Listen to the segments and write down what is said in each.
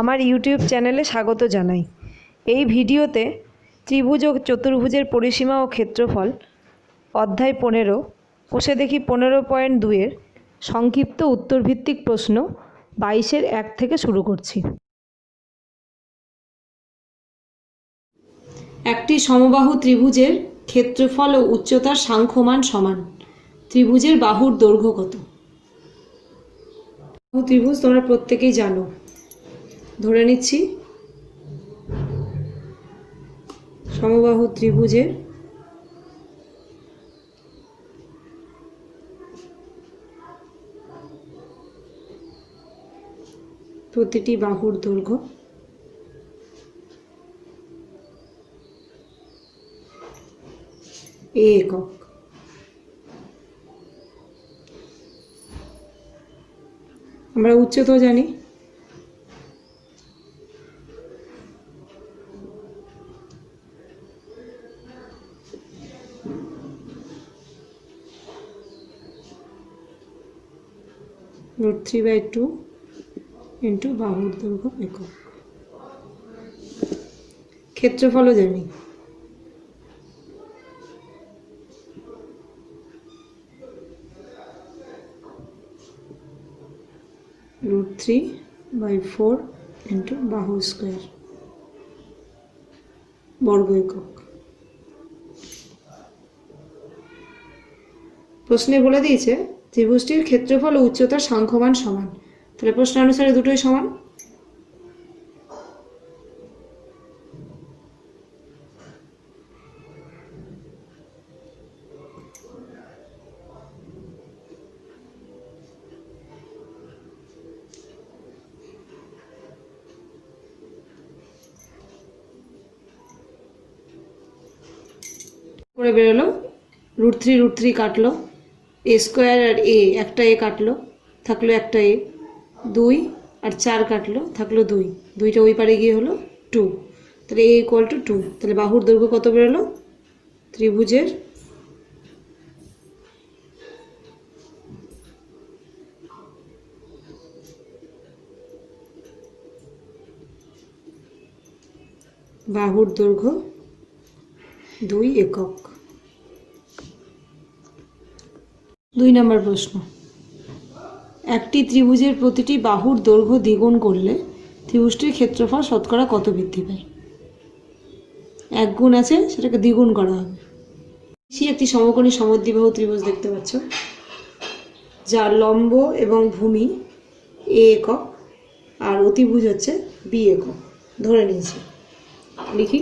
আমার ইউটিউব চ্যানেলে স্বাগত জানাই। এই ভিডিওতে ত্রিভুজ ও চতুর্ভুজের পরিসীমা ও ক্ষেত্রফল অধ্যায় 15 কষে দেখি 15.2 সংক্ষিপ্ত উত্তরভিত্তিক প্রশ্ন 22-এর 1 থেকে শুরু করছি। একটি সমবাহু ত্রিভুজের ক্ষেত্রফল ও উচ্চতার সাংখ্যমান সমান। ত্রিভুজের বাহুর দৈর্ঘ্য কত? ত্রিভুজ তোমরা প্রত্যেকেই জানো। ধরে নিচ্ছি সমবাহু ত্রিভুজের প্রতিটি বাহুর দৈর্ঘ্য a একক। আমরা উচ্চতাও জানি, √3/2 ইন্টু বাহুর দৈর্ঘ্য একক। ক্ষেত্রফলও জানি, √3/4 ইন্টু বাহু স্কোয়ার বর্গ একক। প্রশ্নে বলে দিয়েছে ত্রিভুজটির ক্ষেত্রফল ও উচ্চতার সাংখ্যমান সমান। তাহলে প্রশ্ন অনুসারে দুটোই সমান। করে বেরোলো, √3 কাটলো, a স্কোয়ার আর a একটা a কাটলো, থাকলো একটা a, 2 আর 4 কাটলো, থাকলো 2, 2টা ওই পারে গিয়ে হলো 2। তাহলে a = 2। তাহলে বাহুর দৈর্ঘ্য কত বেরোলো? ত্রিভুজের বাহুর দৈর্ঘ্য 2 একক। 2 নম্বর প্রশ্ন, একটি ত্রিভুজের প্রতিটি বাহুর দৈর্ঘ্য দ্বিগুণ করলে ত্রিভুজটির ক্ষেত্রফল শতকরা কত বৃদ্ধি পায়? এক গুণ আছে, সেটাকে দ্বিগুণ করা হবে। একটি সমকোণী সমদ্বিবাহু ত্রিভুজ দেখতে পাচ্ছ, যার লম্ব এবং ভূমি a একক আর অতিভুজ হচ্ছে b একক। ধরে নিয়েছি, লিখি।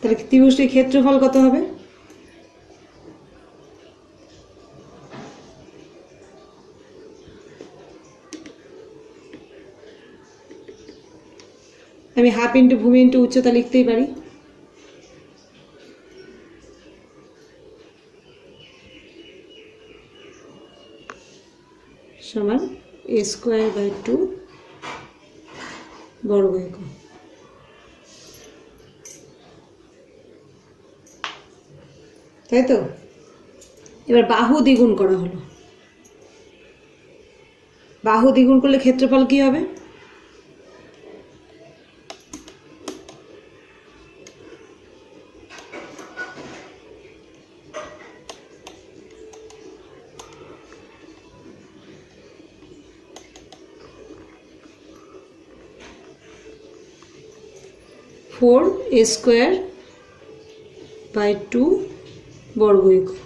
তাহলে ত্রিভুজটির ক্ষেত্রফল কত হবে? আমি হাফ ইন্টু ভূমি ইন্টু উচ্চতা লিখতেই পারি। সমান a²/2 বর্গ একক। তাই তো? এবার বাহু দ্বিগুণ করা হলো। বাহু দ্বিগুণ করলে ক্ষেত্রফল কি হবে? a²/2 বর্গ একক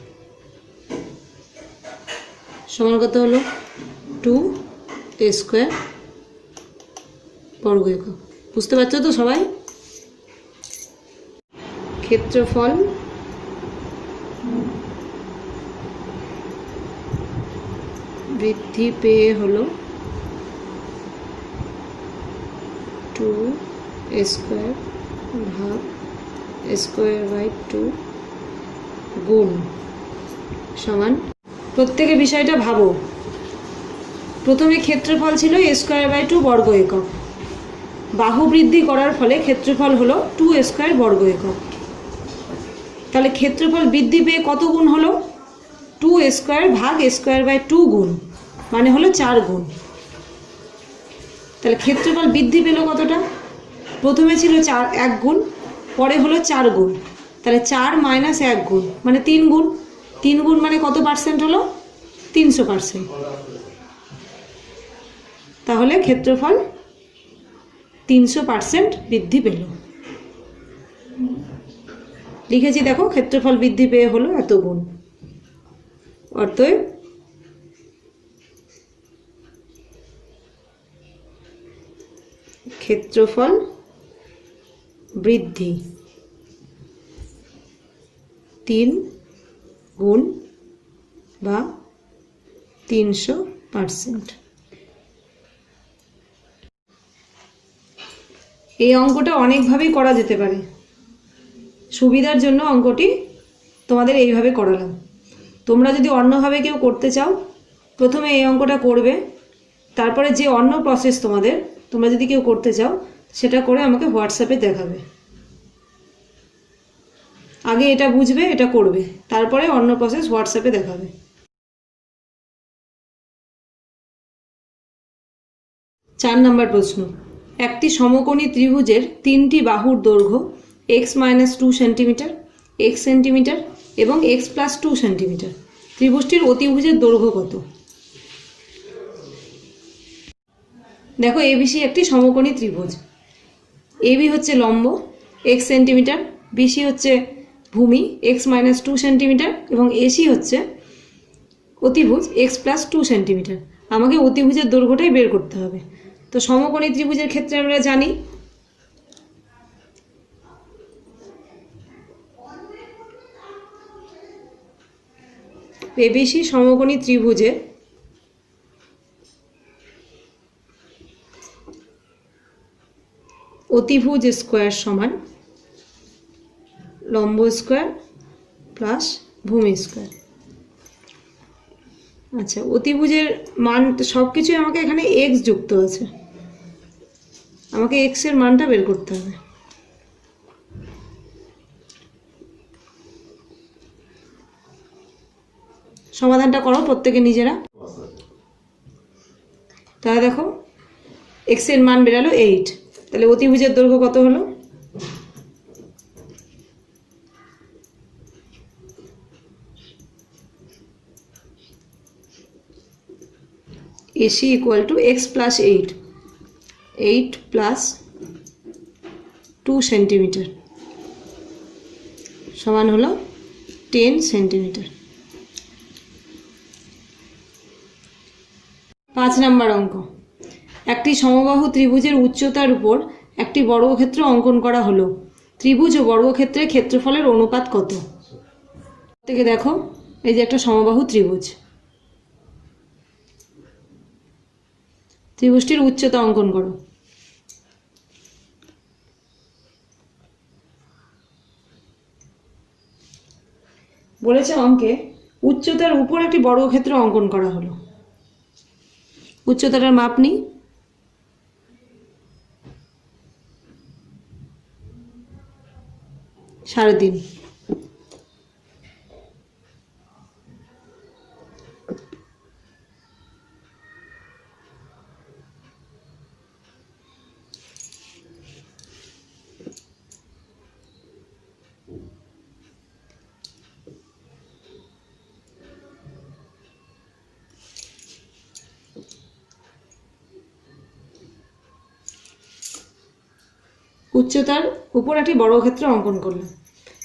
সমান কত হলো? 2a² বর্গ একক। বুঝতে পারছো তো সবাই? ক্ষেত্রফল বৃদ্ধি পেয়ে হলো 2 ভাগ স্কোয়ার/2 গুণ সমান। প্রত্যেকের বিষয়টা ভাবো। প্রথমে ক্ষেত্রফল ছিল a²/2 বর্গ একক। বাহু বৃদ্ধি করার ফলে ক্ষেত্রফল হলো 2a² বর্গ একক। তাহলে ক্ষেত্রফল বৃদ্ধি পেয়ে কত গুণ হলো? 2a² ভাগ a²/2 গুণ, মানে হলো 4 গুণ। তাহলে ক্ষেত্রফল বৃদ্ধি পেল কতটা? প্রথমে ছিল 1 গুণ, পরে হলো 4 গুণ। তাহলে 4 - 1 গুণ মানে 3 গুণ। 3 গুণ মানে কত পার্সেন্ট হলো? 300%। তাহলে ক্ষেত্রফল 300% বৃদ্ধি পেল। লিখেছি দেখো, ক্ষেত্রফল বৃদ্ধি পেয়ে হলো এত গুণ। অতএব ক্ষেত্রফল বৃদ্ধি 3 গুণ বা 300%। এই অঙ্কটা অনেকভাবেই করা যেতে পারে। সুবিধার জন্য অঙ্কটি তোমাদের এইভাবে করালাম। তোমরা যদি অন্যভাবে কেউ করতে চাও, প্রথমে এই অঙ্কটা করবে, তারপরে যে অন্য প্রসেস তোমরা যদি কেউ করতে চাও সেটা করে আমাকে হোয়াটসঅ্যাপে দেখাবে। আগে এটা বুঝবে, এটা করবে, তারপরে অন্য প্রসেস হোয়াটসঅ্যাপে দেখাবে। 4 নম্বর প্রশ্ন। একটি সমকোণী ত্রিভুজের 3টি বাহুর দৈর্ঘ্য x-2 সেন্টিমিটার, x সেন্টিমিটার এবং x+2 সেন্টিমিটার। ত্রিভুজটির অতিভুজের দৈর্ঘ্য কত? দেখো, এবিসি একটি সমকোণী ত্রিভুজ। এবি হচ্ছে লম্ব x সেন্টিমিটার, বিসি হচ্ছে ভূমি x-2 সেন্টিমিটার এবং এসি হচ্ছে অতিভুজ x+2 সেন্টিমিটার। আমাকে অতিভুজের দৈর্ঘ্যটাই বের করতে হবে। তো সমকোণী ত্রিভুজের ক্ষেত্রে আমরা জানি এবিসি সমকোণী ত্রিভুজে অতিভুজ স্কোয়ার সমান লম্ব স্কোয়ার প্লাস ভূমি স্কোয়ার। আচ্ছা, অতিভুজের মান সব কিছুই আমাকে এখানে এক্স যুক্ত আছে, আমাকে এক্স এর মানটা বের করতে হবে। সমাধানটা করো প্রত্যেকে নিজেরা। তাহলে দেখো, এক্স এর মান বেরালো 8। তাহলে অতিভুজের দৈর্ঘ্য কত হলো? AC = x + 8, 8 + 2 সেন্টিমিটার সমান হলো 10 সেন্টিমিটার। 5 নম্বর অঙ্ক। একটি সমবাহু ত্রিভুজের উচ্চতার উপর একটি বর্গক্ষেত্র অঙ্কন করা হলো। ত্রিভুজ ও বর্গক্ষেত্রের ক্ষেত্রফলের অনুপাত কত? থেকে দেখো, এই যে একটা সমবাহু ত্রিভুজ, ত্রিভুজটির উচ্চতা অঙ্কন করো। বলেছে অঙ্কে উচ্চতার উপর একটি বর্গক্ষেত্র অঙ্কন করা হলো। উচ্চতাটার মাপ নিই। সাড়ে 3। উচ্চতার উপর একটি বর্গক্ষেত্র অঙ্কন করলাম।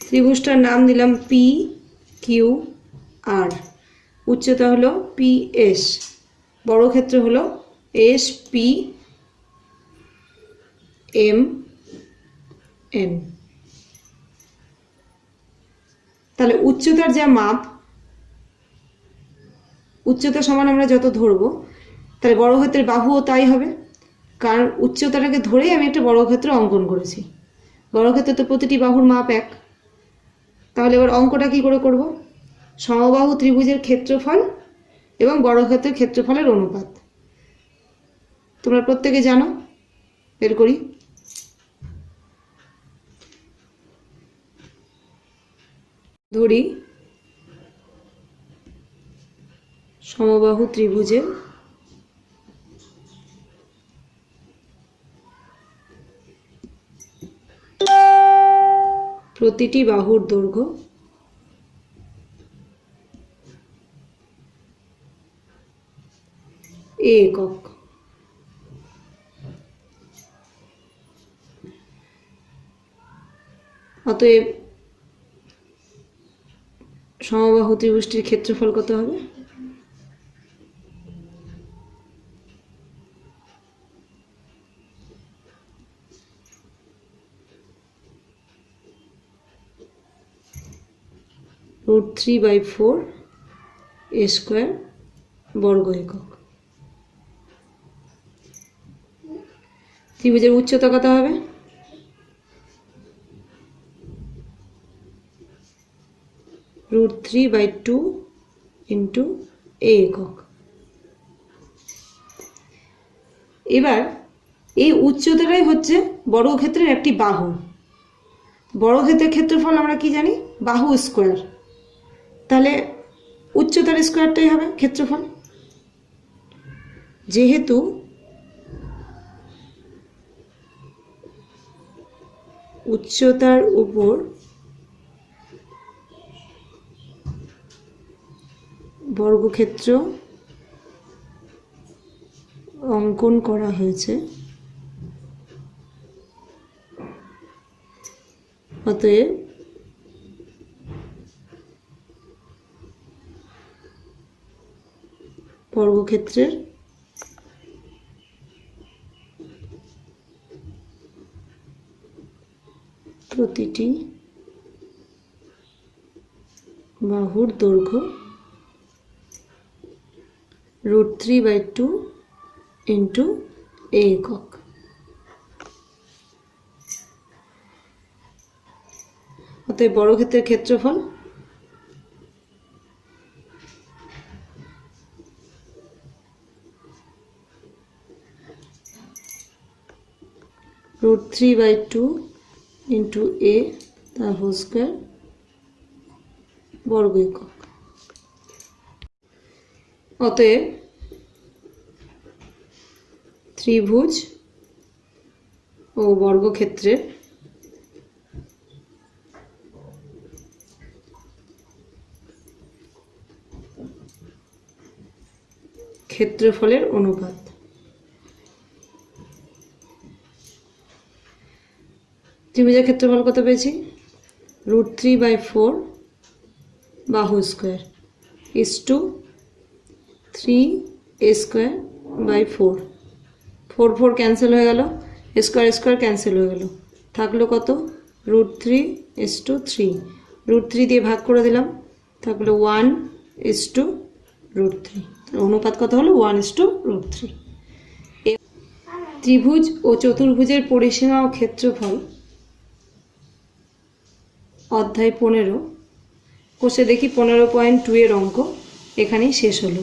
ত্রিভুজটার নাম দিলাম PQR। উচ্চতা হলো PS, বর্গক্ষেত্র হলো SP এম এন। তাহলে উচ্চতার যা মাপ, উচ্চতা সমান আমরা যত ধরবো, তাহলে বর্গক্ষেত্রের বাহুও তাই হবে, কারণ উচ্চতাটাকে ধরেই আমি একটা বর্গক্ষেত্র অঙ্কন করেছি। বর্গক্ষেত্রে তো প্রতিটি বাহুর মাপ এক। তাহলে এবার অঙ্কটা কি করে করব? সমবাহু ত্রিভুজের ক্ষেত্রফল এবং বর্গক্ষেত্রের ক্ষেত্রফলের অনুপাত তোমরা প্রত্যেকে জানো। বের করি। ধরি সমবাহু ত্রিভুজের প্রতিটি বাহুর দৈর্ঘ্য এ একক। অতএব সমবাহু ত্রিভুজটির ক্ষেত্রফল কত হবে? √3/4 a স্কোয়ার বর্গ একক। ত্রিভুজের উচ্চতা কত হবে? √3/2 ইন্টু a একক। এবার এই উচ্চতাটাই হচ্ছে বর্গক্ষেত্রের একটি বাহু। বর্গক্ষেত্রের ক্ষেত্রফল আমরা কি জানি? বাহু স্কোয়ার। তাহলে উচ্চতার স্কোয়ারটাই হবে ক্ষেত্রফল। যেহেতু উচ্চতার উপর বর্গক্ষেত্র অঙ্কন করা হয়েছে, অতএব বর্গক্ষেত্রের প্রতিটি বাহুর দৈর্ঘ্য √3/2 ইন্টু a একক। অতএব বর্গক্ষেত্রের ক্ষেত্রফল √3/2 ইন্টু a তার হোল স্কোয়ার বর্গ একক। অতএব ত্রিভুজ ও বর্গক্ষেত্রের ক্ষেত্রফলের অনুপাত। ত্রিভুজের ক্ষেত্রফল কত পেয়েছি? √3/4 বাহু square is to 3a square by 4। 4 4 cancel হয়ে গেল, স্কোয়ার স্কোয়ার ক্যান্সেল হয়ে গেল, থাকলো কত? √3:3। √3 দিয়ে ভাগ করে দিলাম, থাকলো 1:√3। অনুপাত কত হলো? 1:√3। ত্রিভুজ ও চতুর্ভুজের পরিসীমা ও ক্ষেত্রফল অধ্যায় 15 কোষে দেখি 15.2 এর অঙ্ক এখানেই শেষ হলো।